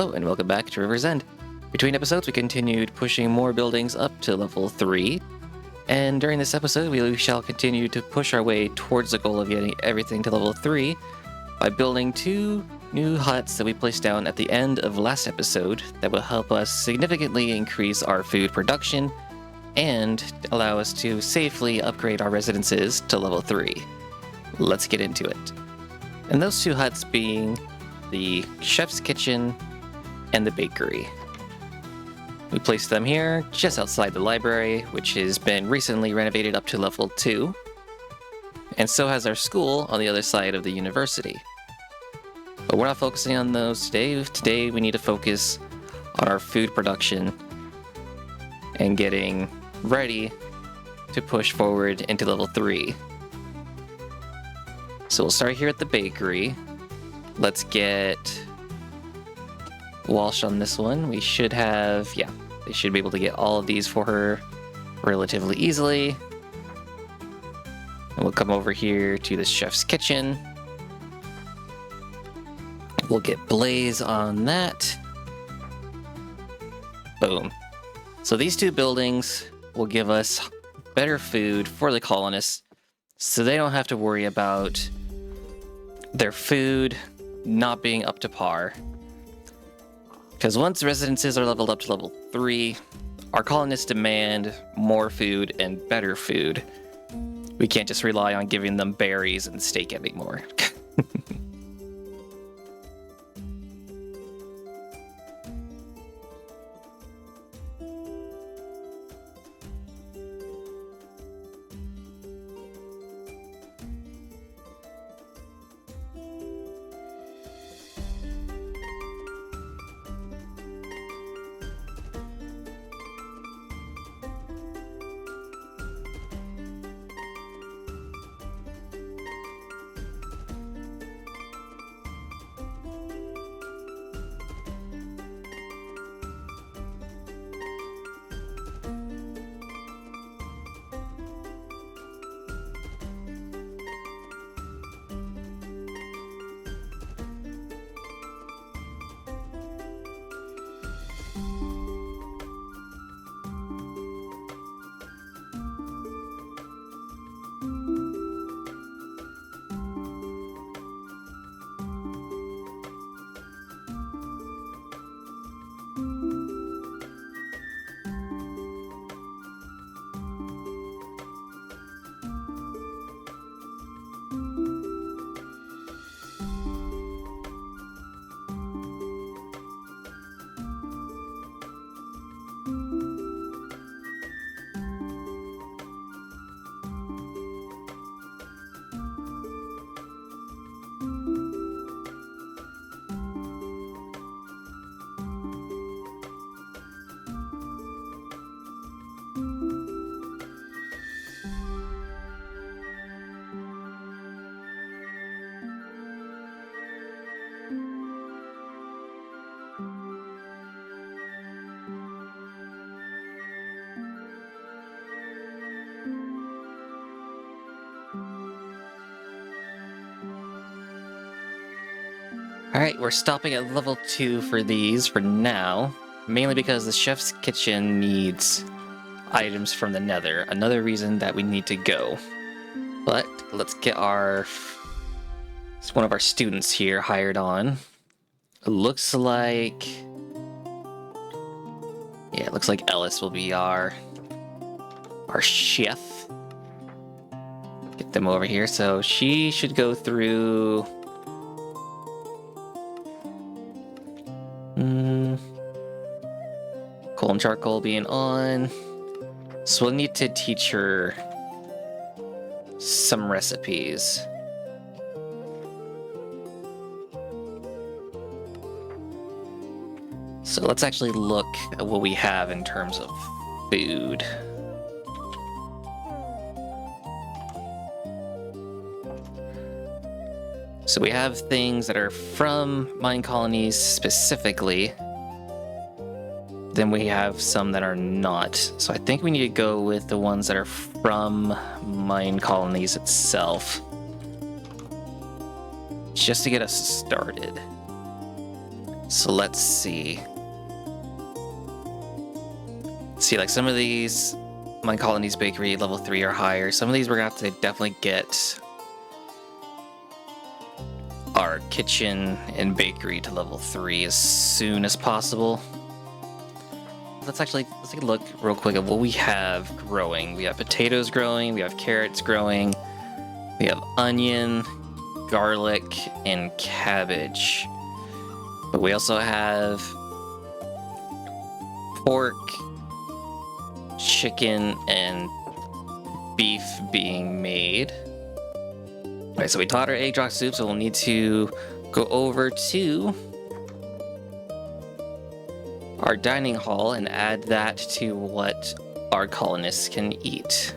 Hello and welcome back to River's End. Between episodes, we continued pushing more buildings up to level 3. And during this episode, we shall continue to push our way towards the goal of getting everything to level 3 by building 2 new huts that we placed down at the end of last episode that will help us significantly increase our food production and allow us to safely upgrade our residences to level 3. Let's get into it. And those 2 huts being the chef's kitchen and the bakery. We placed them here just outside the library, which has been recently renovated up to level 2. And so has our school on the other side of the university. But we're not focusing on those today. Today we need to focus on our food production and getting ready to push forward into level 3. So we'll start here at the bakery. Let's get Walsh on this one. We should have, they should be able to get all of these for her relatively easily. And we'll come over here to the chef's kitchen. We'll get Blaze on that. Boom. So these 2 buildings will give us better food for the colonists, so they don't have to worry about their food not being up to par. Because once residences are leveled up to level 3, our colonists demand more food and better food. We can't just rely on giving them berries and steak anymore. Alright, we're stopping at level 2 for these for now, mainly because the chef's kitchen needs items from the nether, another reason that we need to go. But let's get one of our students here hired on. It looks like Ellis will be our chef. Get them over here, so she should go through coal and charcoal being on. So we'll need to teach her some recipes. So let's actually look at what we have in terms of food. So we have things that are from MineColonies specifically. Then we have some that are not. So I think we need to go with the ones that are from MineColonies itself, just to get us started. So let's see. See, like some of these MineColonies Bakery level 3 or higher. Some of these we're gonna have to definitely get our kitchen and bakery to level 3 as soon as possible. Let's take a look real quick at what we have growing. We have potatoes growing, we have carrots growing, we have onion, garlic, and cabbage. But we also have pork, chicken, and beef being made. Alright, so we taught our egg drop soup, so we'll need to go over to our dining hall and add that to what our colonists can eat.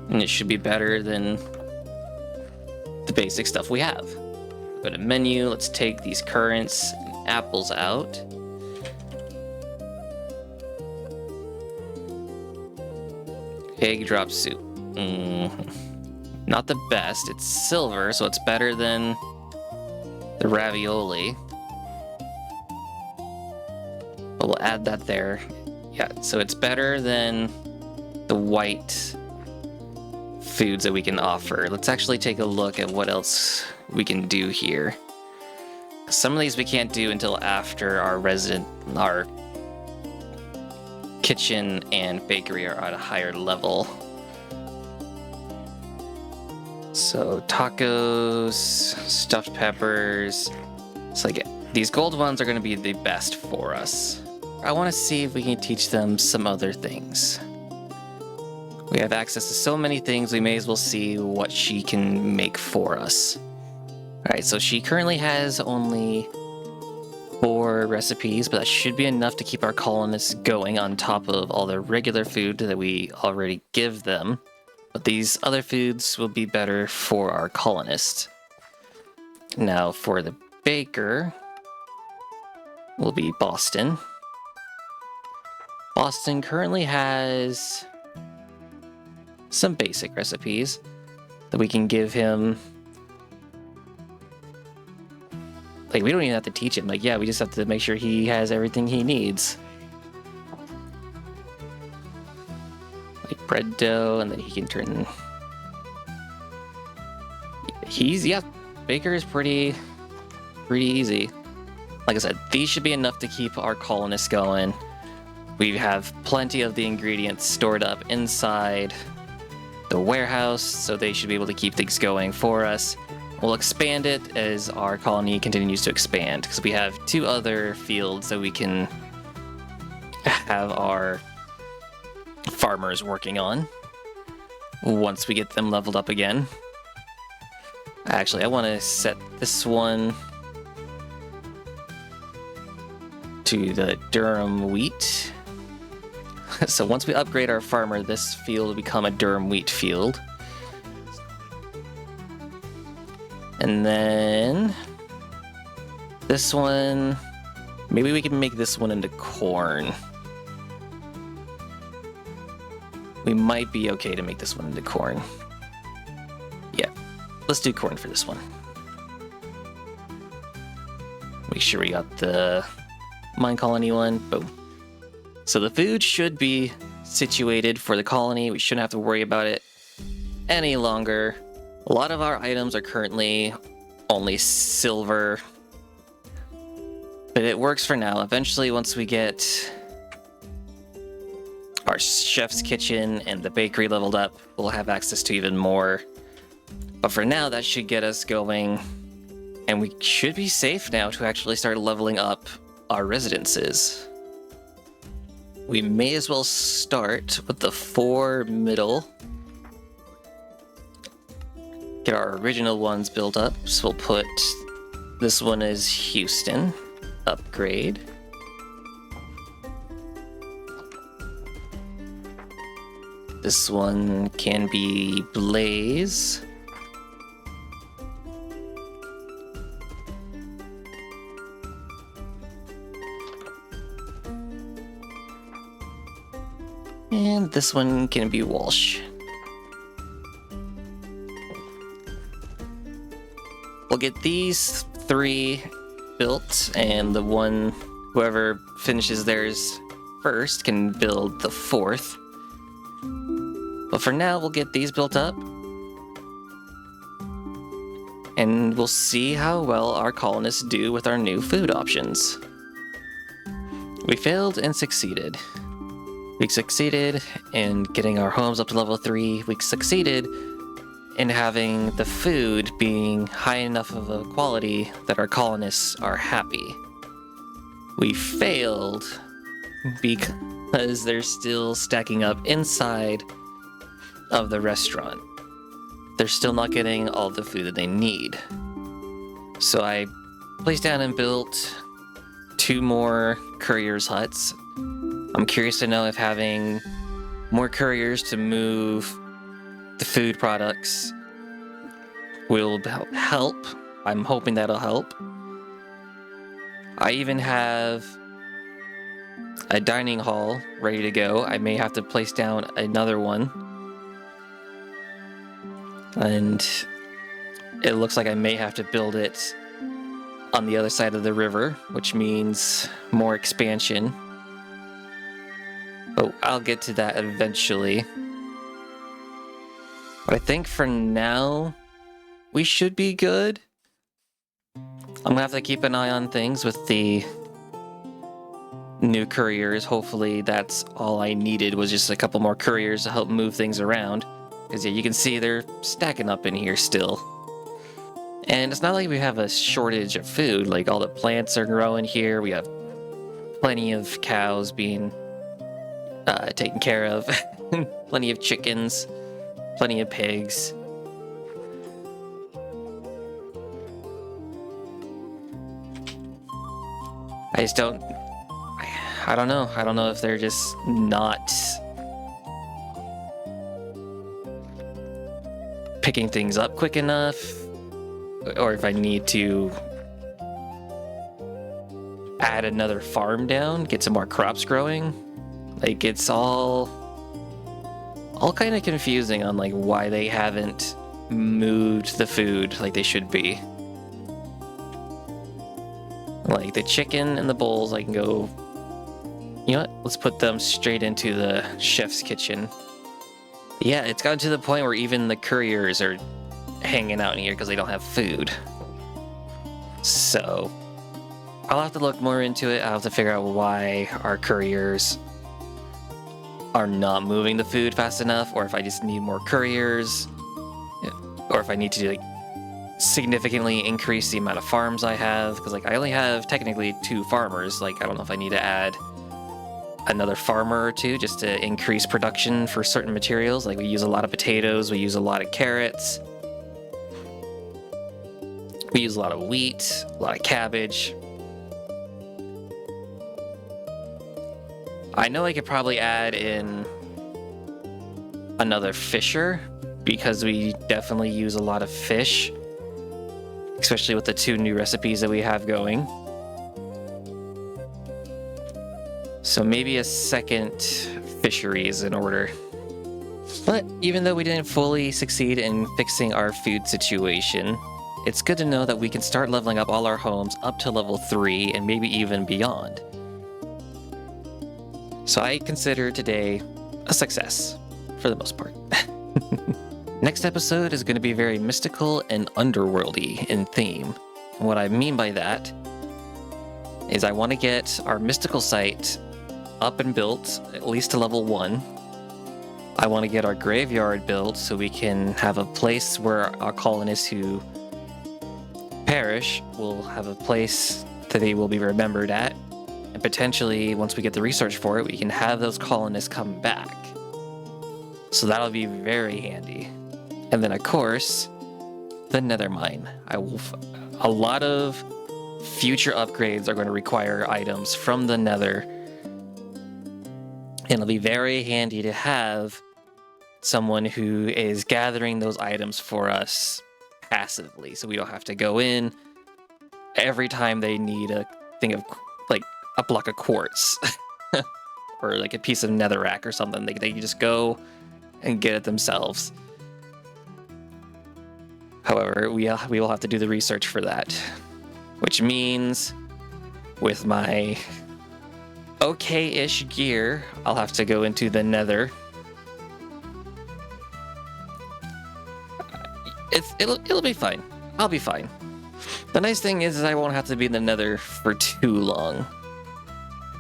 And it should be better than the basic stuff we have. Go to menu, let's take these currants and apples out. Egg drop soup. Not the best. It's silver, so it's better than the ravioli. But we'll add that there. Yeah, so it's better than the white foods that we can offer. Let's actually take a look at what else we can do here. Some of these we can't do until after our kitchen and bakery are at a higher level. So tacos, stuffed peppers. It's like these gold ones are going to be the best for us. I want to see if we can teach them some other things. We have access to so many things, we may as well see what she can make for us. Alright, so she currently has only 4 recipes, but that should be enough to keep our colonists going on top of all the regular food that we already give them. But these other foods will be better for our colonists. Now for the baker will be Boston. Boston currently has some basic recipes that we can give him. Like, we don't even have to teach him. Like, yeah, we just have to make sure he has everything he needs. Like bread dough, and then he can turn... Baker is pretty easy. Like I said, these should be enough to keep our colonists going. We have plenty of the ingredients stored up inside the warehouse, so they should be able to keep things going for us. We'll expand it as our colony continues to expand, because we have 2 other fields that we can have our farmers working on once we get them leveled up again. Actually, I want to set this one to the durum wheat. So once we upgrade our farmer, this field will become a durum wheat field. And then this one, maybe we can make this one into corn. We might be okay to make this one into corn. Yeah, let's do corn for this one. Make sure we got the mine colony one. Boom. So the food should be situated for the colony. We shouldn't have to worry about it any longer. A lot of our items are currently only silver, but it works for now. Eventually, once we get our chef's kitchen and the bakery leveled up, we'll have access to even more. But for now, that should get us going, and we should be safe now to actually start leveling up our residences. We may as well start with the 4 middle. Get our original ones built up. So we'll put this one as Houston. Upgrade. This one can be Blaze. And this one can be Walsh. We'll get these 3 built, and whoever finishes theirs first can build the 4th. But for now, we'll get these built up, and we'll see how well our colonists do with our new food options. We failed and succeeded. We succeeded in getting our homes up to level 3. We succeeded in having the food being high enough of a quality that our colonists are happy. We failed because they're still stacking up inside of the restaurant. They're still not getting all the food that they need. So I placed down and built 2 more couriers' huts. I'm curious to know if having more couriers to move the food products will help. I'm hoping that'll help. I even have a dining hall ready to go. I may have to place down another one. And it looks like I may have to build it on the other side of the river, which means more expansion. But I'll get to that eventually. But I think for now, we should be good. I'm gonna have to keep an eye on things with the new couriers. Hopefully that's all I needed, was just a couple more couriers to help move things around. Because yeah, you can see they're stacking up in here still. And it's not like we have a shortage of food. Like, all the plants are growing here. We have plenty of cows being taken care of. Plenty of chickens. Plenty of pigs. I just don't... I don't know. I don't know if they're just not picking things up quick enough, or if I need to add another farm down, get some more crops growing. Like, it's all kind of confusing on like why they haven't moved the food like they should be. Like the chicken and the bowls, I can go, you know what, let's put them straight into the chef's kitchen. Yeah, it's gotten to the point where even the couriers are hanging out in here because they don't have food. So I'll have to look more into it. I'll have to figure out why our couriers are not moving the food fast enough, or if I just need more couriers, or if I need to like significantly increase the amount of farms I have, because like I only have technically 2 farmers. Like, I don't know if I need to add another farmer or 2 just to increase production for certain materials. Like, we use a lot of potatoes, we use a lot of carrots, we use a lot of wheat, a lot of cabbage. I know I could probably add in another fisher, because we definitely use a lot of fish, especially with the 2 new recipes that we have going. So maybe a second fishery is in order. But even though we didn't fully succeed in fixing our food situation, it's good to know that we can start leveling up all our homes up to level 3 and maybe even beyond. So I consider today a success, for the most part. Next episode is going to be very mystical and underworldy in theme. And what I mean by that is I want to get our mystical site up and built, at least to level 1. I want to get our graveyard built so we can have a place where our colonists who perish will have a place that they will be remembered at. And potentially, once we get the research for it, we can have those colonists come back. So that'll be very handy. And then, of course, the nether mine. A lot of future upgrades are going to require items from the nether. And it'll be very handy to have someone who is gathering those items for us passively, so we don't have to go in every time they need a thing of, like, a block of quartz or like a piece of netherrack or something. They can just go and get it themselves. However, we will have to do the research for that. which means with my okay-ish gear, I'll have to go into the nether. It'll be fine. I'll be fine. The nice thing is I won't have to be in the nether for too long.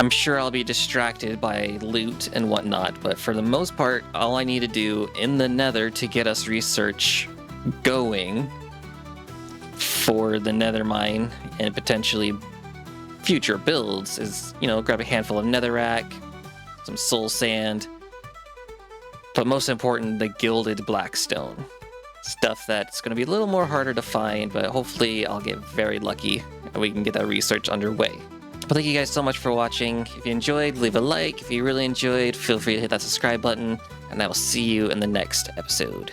I'm sure I'll be distracted by loot and whatnot, but for the most part, all I need to do in the nether to get us research going for the nether mine and potentially future builds is, grab a handful of netherrack, some soul sand, but most important, the gilded blackstone. Stuff that's going to be a little more harder to find, but hopefully I'll get very lucky and we can get that research underway. But thank you guys so much for watching. If you enjoyed, leave a like. If you really enjoyed, feel free to hit that subscribe button, and I will see you in the next episode.